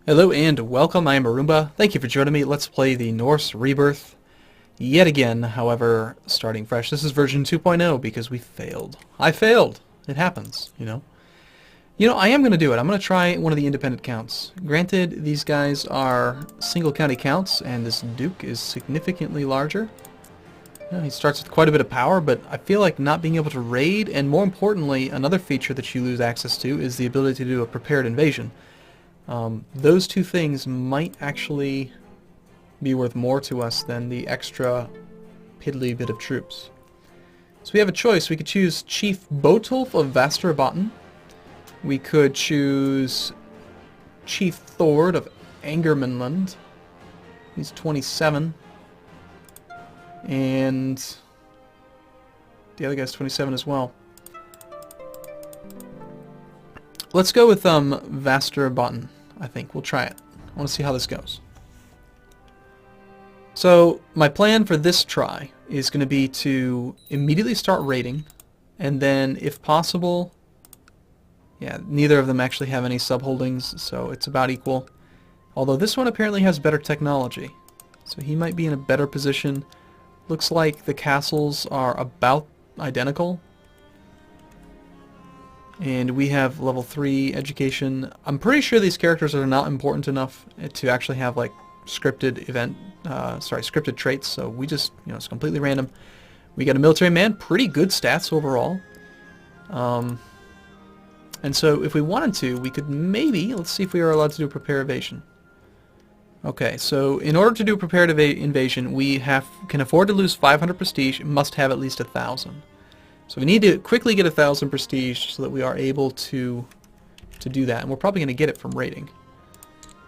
Hello and welcome, I am Arumba. Thank you for joining me. Let's play the Norse Rebirth yet again, however, starting fresh. This is version 2.0 because we failed. I failed. It happens, you know. I am going to do it. I'm going to try one of the independent counts. Granted, these guys are single county counts, and this Duke is significantly larger. He starts with quite a bit of power, but I feel like not being able to raid, and more importantly, another feature that you lose access to is the ability to do a prepared invasion. Those two things might actually be worth more to us than the extra piddly bit of troops. So we have a choice. We could choose Chief Botulf of Vasterbotten. We could choose Chief Thord of Angermanland. He's 27. And the other guy's 27 as well. Let's go with Vasterbotten. I think we'll try it. I want to see how this goes. So my plan for this try is going to be to immediately start raiding, and then if possible, yeah, neither of them actually have any subholdings, so it's about equal. Although this one apparently has better technology, so he might be in a better position. Looks like the castles are about identical. And we have level 3 education. I'm pretty sure these characters are not important enough to actually have like scripted scripted traits, so we just, it's completely random. We got a military man, pretty good stats overall. And so if we wanted to, we could maybe, let's see if we are allowed to do a prepared evasion. Okay, so in order to do a prepared invasion, we can afford to lose 500 prestige, must have at least 1,000. So we need to quickly get 1,000 prestige so that we are able to do that, and we're probably going to get it from raiding.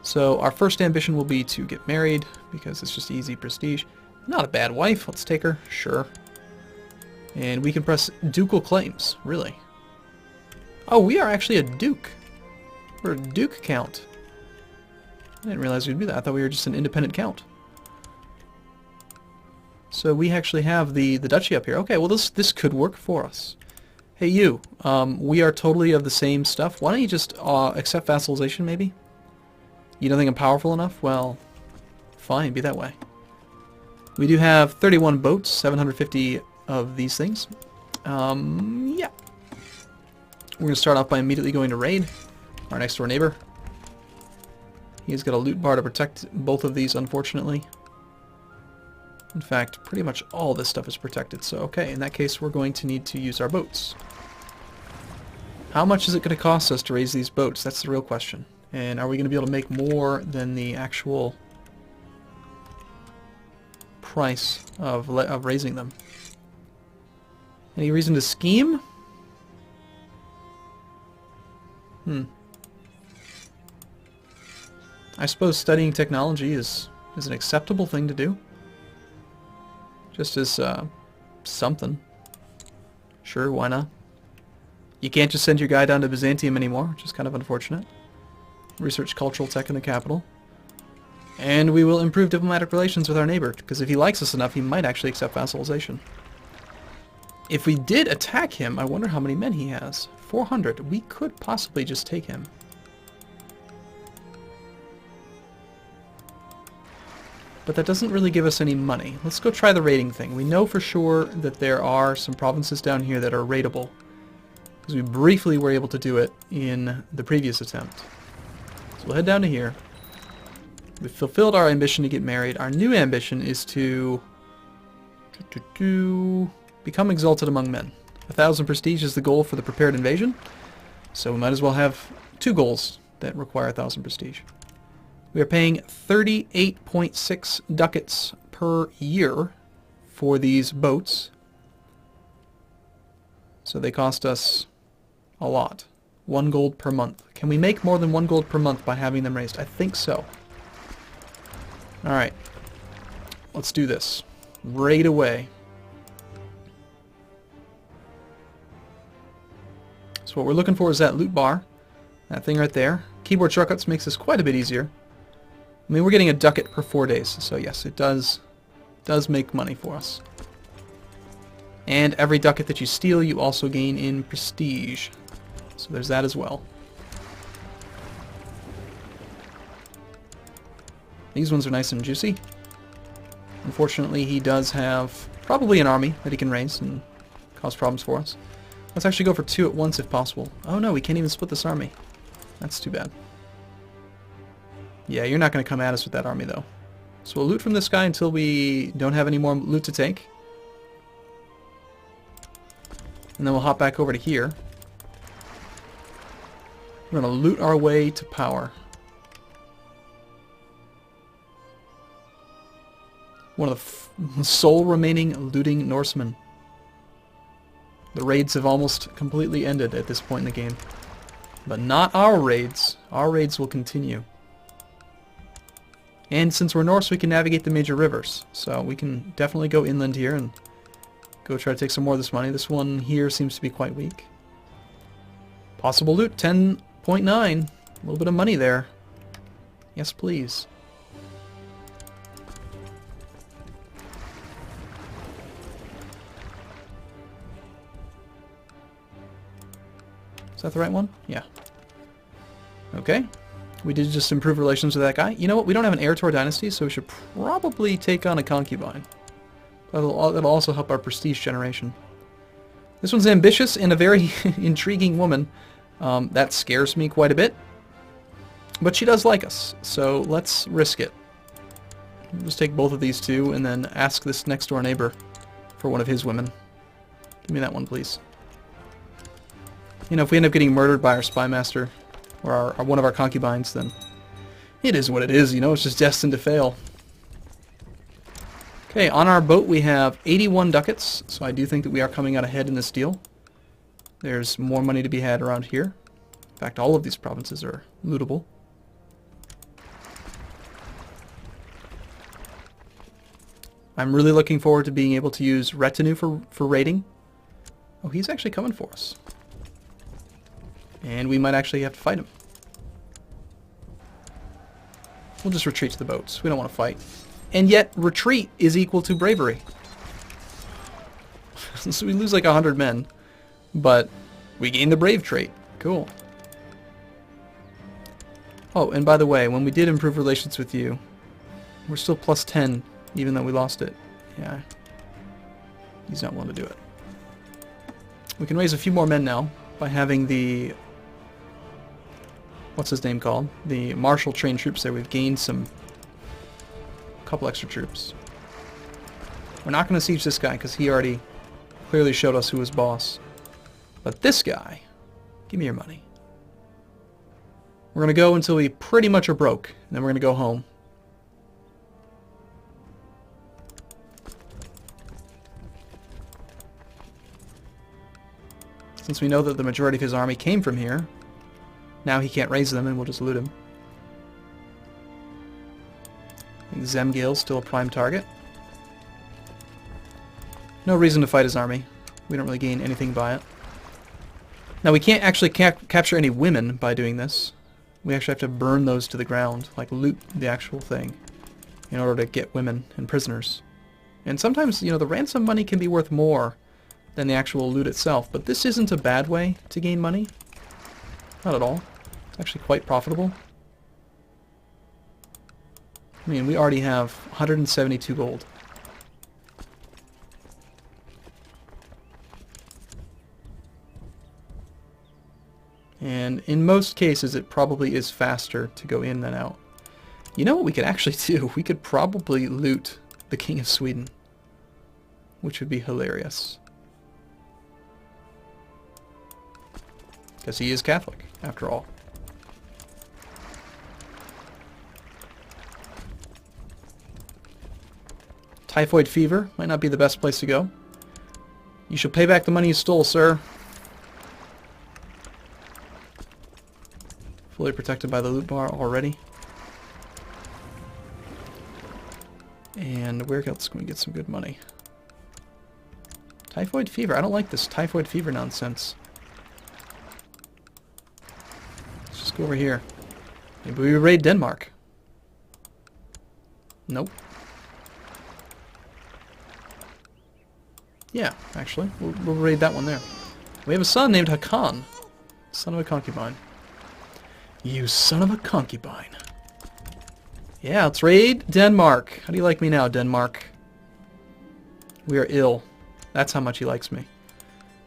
So our first ambition will be to get married, because it's just easy prestige. Not a bad wife, let's take her, sure. And we can press ducal claims, really. Oh, we are actually a duke. We're a duke count. I didn't realize we'd be that. I thought we were just an independent count. So we actually have the duchy up here. Okay, well this could work for us. Hey you, we are totally of the same stuff. Why don't you just accept vassalization maybe? You don't think I'm powerful enough? Well, fine, be that way. We do have 31 boats, 750 of these things. Yeah. We're going to start off by immediately going to raid our next door neighbor. He's got a loot bar to protect both of these, unfortunately. In fact, pretty much all this stuff is protected, so okay, in that case we're going to need to use our boats. How much is it going to cost us to raise these boats? That's the real question. And are we going to be able to make more than the actual price of raising them? Any reason to scheme? I suppose studying technology is an acceptable thing to do. Just as something. Sure, why not? You can't just send your guy down to Byzantium anymore, which is kind of unfortunate. Research cultural tech in the capital. And we will improve diplomatic relations with our neighbor, because if he likes us enough, he might actually accept vassalization. If we did attack him, I wonder how many men he has. 400. We could possibly just take him. But that doesn't really give us any money. Let's go try the raiding thing. We know for sure that there are some provinces down here that are raidable, because we briefly were able to do it in the previous attempt. So we'll head down to here. We've fulfilled our ambition to get married. Our new ambition is to become exalted among men. 1,000 prestige is the goal for the prepared invasion, so we might as well have two goals that require 1,000 prestige. We are paying 38.6 ducats per year for these boats. So they cost us a lot. 1 gold per month. Can we make more than 1 gold per month by having them raised? I think so. Alright. Let's do this. Raid away. So what we're looking for is that loot bar. That thing right there. Keyboard shortcuts makes this quite a bit easier. I mean, we're getting a ducat per 4 days, so yes, it does make money for us. And every ducat that you steal, you also gain in prestige. So there's that as well. These ones are nice and juicy. Unfortunately, he does have probably an army that he can raise and cause problems for us. Let's actually go for 2 at once if possible. Oh no, we can't even split this army. That's too bad. Yeah, you're not going to come at us with that army though. So we'll loot from this guy until we don't have any more loot to take. And then we'll hop back over to here. We're going to loot our way to power. One of the sole remaining looting Norsemen. The raids have almost completely ended at this point in the game. But not our raids. Our raids will continue. And since we're Norse, we can navigate the major rivers. So we can definitely go inland here and go try to take some more of this money. This one here seems to be quite weak. Possible loot, 10.9. A little bit of money there. Yes, please. Is that the right one? Yeah. Okay. We did just improve relations with that guy. You know what? We don't have an heir to our dynasty, so we should probably take on a concubine. That'll also help our prestige generation. This one's ambitious and a very intriguing woman. That scares me quite a bit. But she does like us, so let's risk it. We'll just take both of these two and then ask this next door neighbor for one of his women. Give me that one, please. You know, if we end up getting murdered by our spy master, or one of our concubines, then it is what it is, you know, it's just destined to fail. Okay, on our boat we have 81 ducats, so I do think that we are coming out ahead in this deal. There's more money to be had around here. In fact, all of these provinces are lootable. I'm really looking forward to being able to use retinue for raiding. Oh, he's actually coming for us. And we might actually have to fight him. We'll just retreat to the boats. We don't want to fight. And yet, retreat is equal to bravery. So we lose like 100 men, but we gain the brave trait. Cool. Oh, and by the way, when we did improve relations with you, we're still plus 10, even though we lost it. Yeah. He's not willing to do it. We can raise a few more men now by having the... what's his name called? The martial trained troops there. We've gained a couple extra troops. We're not going to siege this guy because he already clearly showed us who was boss. But this guy, give me your money. We're going to go until we pretty much are broke, and then we're going to go home. Since we know that the majority of his army came from here, now he can't raise them and we'll just loot him. I think Zemgale's still a prime target. No reason to fight his army. We don't really gain anything by it. Now we can't actually capture any women by doing this. We actually have to burn those to the ground, like loot the actual thing, in order to get women and prisoners. And sometimes, you know, the ransom money can be worth more than the actual loot itself, but this isn't a bad way to gain money. Not at all. It's actually quite profitable. I mean, we already have 172 gold. And in most cases, it probably is faster to go in than out. You know what we could actually do? We could probably loot the King of Sweden, which would be hilarious. Because he is Catholic, after all. Typhoid fever might not be the best place to go. You should pay back the money you stole, sir. Fully protected by the loot bar already. And where else can we get some good money? Typhoid fever. I don't like this typhoid fever nonsense. Let's just go over here. Maybe we raid Denmark. Nope. Yeah, actually. We'll raid that one there. We have a son named Hakan. Son of a concubine. You son of a concubine. Yeah, let's raid Denmark. How do you like me now, Denmark? We are ill. That's how much he likes me.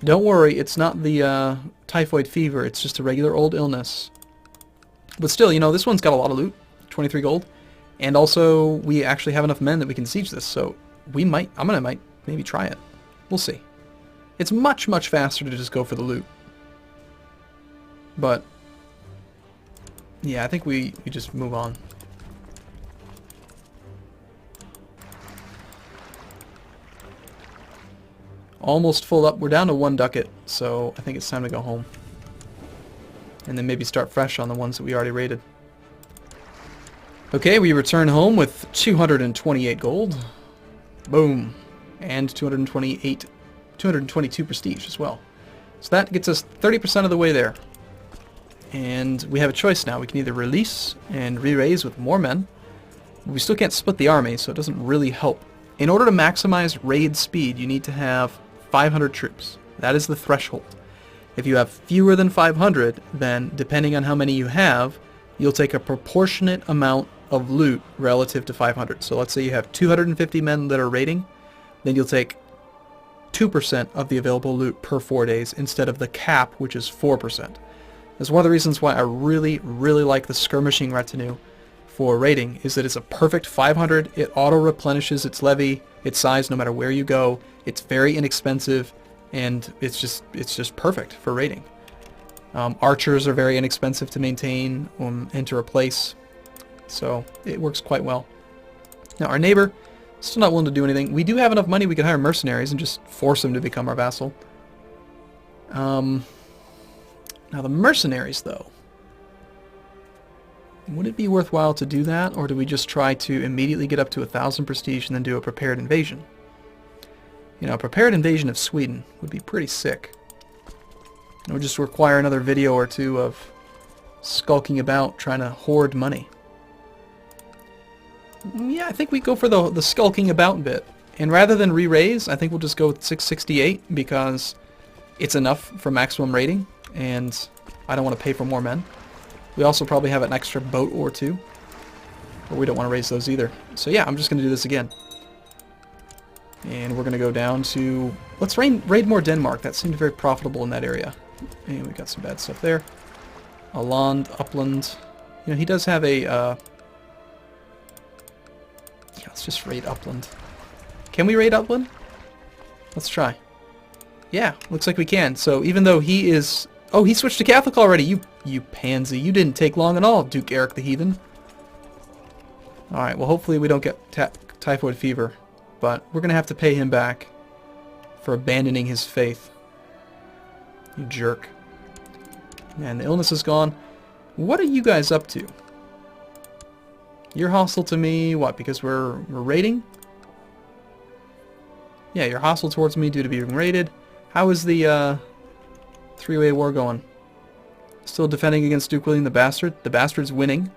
Don't worry, it's not the typhoid fever. It's just a regular old illness. But still, you know, this one's got a lot of loot. 23 gold. And also, we actually have enough men that we can siege this. So, we might... I'm gonna maybe try it. We'll see. It's much, much faster to just go for the loot. But... yeah, I think we just move on. Almost full up. We're down to 1 ducat, so I think it's time to go home. And then maybe start fresh on the ones that we already raided. Okay, we return home with 228 gold. Boom. And 222 prestige as well. So that gets us 30% of the way there. And we have a choice now. We can either release and re-raise with more men. We still can't split the army, so it doesn't really help. In order to maximize raid speed, you need to have 500 troops. That is the threshold. If you have fewer than 500, then depending on how many you have, you'll take a proportionate amount of loot relative to 500. So let's say you have 250 men that are raiding, then you'll take 2% of the available loot per 4 days instead of the cap, which is 4%. That's one of the reasons why I really, really like the skirmishing retinue for raiding, is that it's a perfect 500. It auto-replenishes its levy, its size, no matter where you go. It's very inexpensive, and it's just perfect for raiding. Archers are very inexpensive to maintain and to replace, so it works quite well. Now our neighbor, still not willing to do anything. We do have enough money we can hire mercenaries and just force them to become our vassal. Now the mercenaries, though. Would it be worthwhile to do that, or do we just try to immediately get up to 1,000 prestige and then do a prepared invasion? You know, a prepared invasion of Sweden would be pretty sick. It would just require another video or two of skulking about trying to hoard money. Yeah, I think we go for the skulking about bit. And rather than re-raise, I think we'll just go with 668 because it's enough for maximum rating, and I don't want to pay for more men. We also probably have an extra boat or two, but we don't want to raise those either. So yeah, I'm just going to do this again. And we're going to go down to... let's raid more Denmark. That seemed very profitable in that area. And we got some bad stuff there. Aland, Upland. You know, he does have a... yeah, let's just raid Upland. Can we raid Upland? Let's try. Yeah, looks like we can. So even though he is... oh, he switched to Catholic already. You pansy. You didn't take long at all, Duke Eric the Heathen. Alright, well hopefully we don't get typhoid fever. But we're going to have to pay him back for abandoning his faith. You jerk. And the illness is gone. What are you guys up to? You're hostile to me, what, because we're raiding? Yeah, you're hostile towards me due to being raided. How is the three-way war going? Still defending against Duke William the Bastard. The Bastard's winning.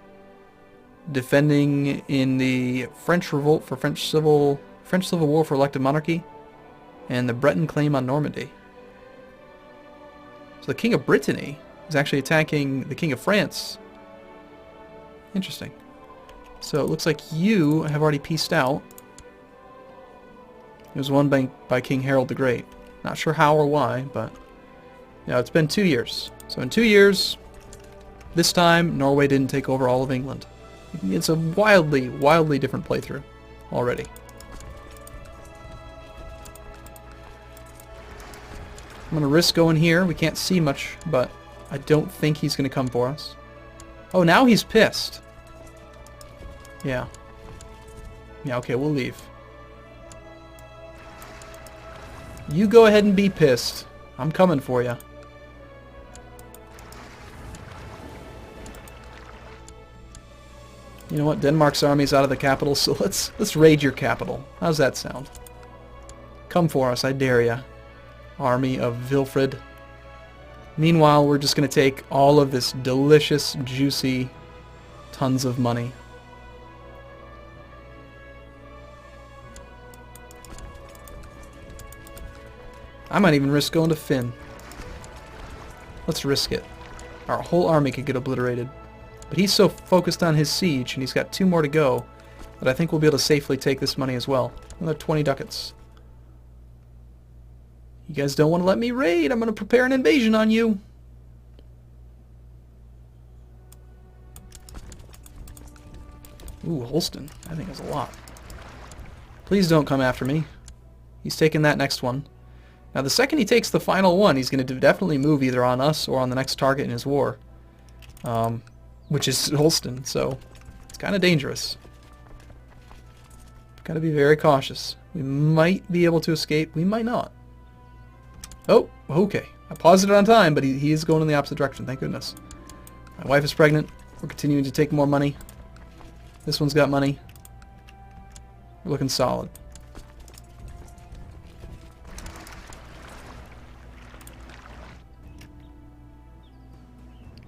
Defending in the French revolt for French Civil War for elected monarchy. And the Breton claim on Normandy. So the King of Brittany is actually attacking the King of France. Interesting. So it looks like you have already peaced out. It was won by King Harold the Great. Not sure how or why, but... yeah, it's been 2 years. So in 2 years, this time, Norway didn't take over all of England. It's a wildly, wildly different playthrough already. I'm going to risk going here. We can't see much, but I don't think he's going to come for us. Oh, now he's pissed. Yeah. Yeah, okay, we'll leave. You go ahead and be pissed. I'm coming for you. You know what? Denmark's army's out of the capital, so let's raid your capital. How's that sound? Come for us, I dare ya. Army of Wilfred. Meanwhile, we're just going to take all of this delicious, juicy, tons of money. I might even risk going to Finn. Let's risk it. Our whole army could get obliterated. But he's so focused on his siege, and he's got 2 more to go, that I think we'll be able to safely take this money as well. Another 20 ducats. You guys don't want to let me raid. I'm going to prepare an invasion on you. Ooh, Holston. I think that's a lot. Please don't come after me. He's taking that next one. Now, the second he takes the final one, he's going to definitely move either on us or on the next target in his war, which is Holston, so it's kind of dangerous. Got to be very cautious. We might be able to escape. We might not. Oh, okay. I paused it on time, but he is going in the opposite direction, thank goodness. My wife is pregnant. We're continuing to take more money. This one's got money. We're looking solid.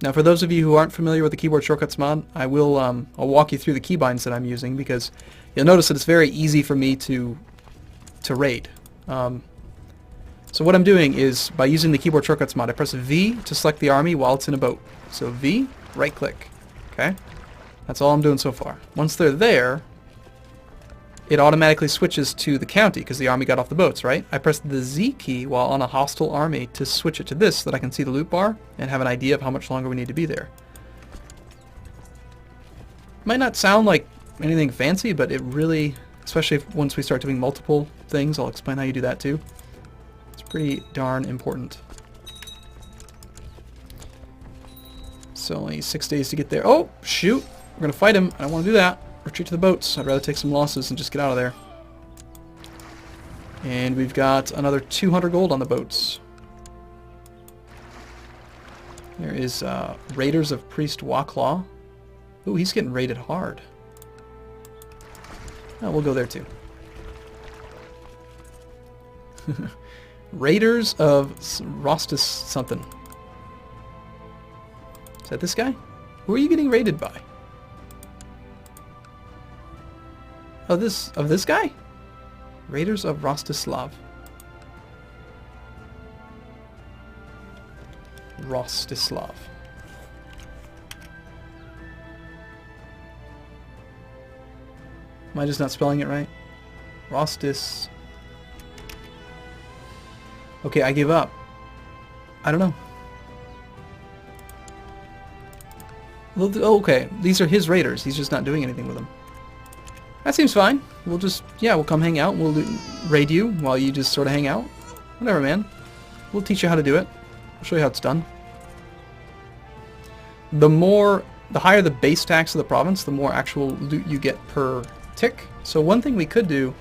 Now, for those of you who aren't familiar with the keyboard shortcuts mod, I'll walk you through the keybinds that I'm using, because you'll notice that it's very easy for me to raid. So what I'm doing is, by using the keyboard shortcuts mod, I press V to select the army while it's in a boat. So V, right click. Okay? That's all I'm doing so far. Once they're there, it automatically switches to the county because the army got off the boats, right? I press the Z key while on a hostile army to switch it to this so that I can see the loot bar and have an idea of how much longer we need to be there. Might not sound like anything fancy, but it really, especially once we start doing multiple things, I'll explain how you do that too. It's pretty darn important. So only 6 days to get there. Oh, shoot! We're gonna fight him. I don't want to do that. Retreat to the boats. I'd rather take some losses and just get out of there. And we've got another 200 gold on the boats. There is Raiders of Priest Waclaw. Ooh, he's getting raided hard. Oh, we'll go there too. Raiders of Rostis something. Is that this guy? Who are you getting raided by? Oh, this guy? Raiders of Rostislav. Rostislav. Am I just not spelling it right? Rostis. Okay, I give up. I don't know. Well, okay, these are his raiders. He's just not doing anything with them. That seems fine. We'll just, yeah, we'll come hang out. We'll raid you while you just sort of hang out. Whatever, man. We'll teach you how to do it. I'll show you how it's done. The higher the base tax of the province, the more actual loot you get per tick. So one thing we could do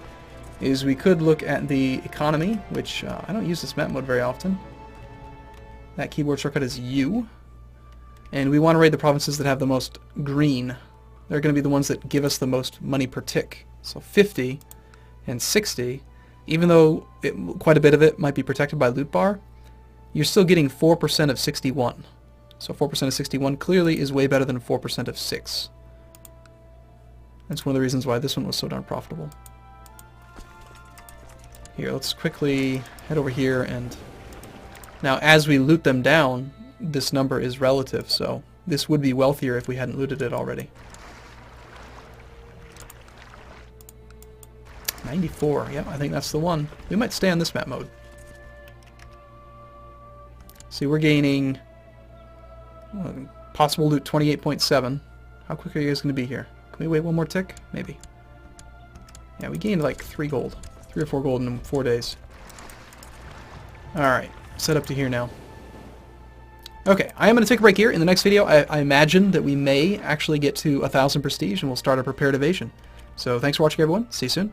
is we could look at the economy, which I don't use this map mode very often. That keyboard shortcut is U. And we want to raid the provinces that have the most green. They're going to be the ones that give us the most money per tick. So 50 and 60, even though quite a bit of it might be protected by loot bar, you're still getting 4% of 61. So 4% of 61 clearly is way better than 4% of 6. That's one of the reasons why this one was so darn profitable. Here, let's quickly head over here, and now as we loot them down, this number is relative, so this would be wealthier if we hadn't looted it already. 94, yep, I think that's the one. We might stay on this map mode. See, we're gaining possible loot 28.7. How quick are you guys going to be here? Can we wait one more tick? Maybe. Yeah, we gained like 3 gold. 3 or 4 gold in 4 days. Alright, set up to here now. Okay, I am going to take a break here. In the next video, I imagine that we may actually get to 1,000 prestige and we'll start a prepared evasion. So thanks for watching, everyone. See you soon.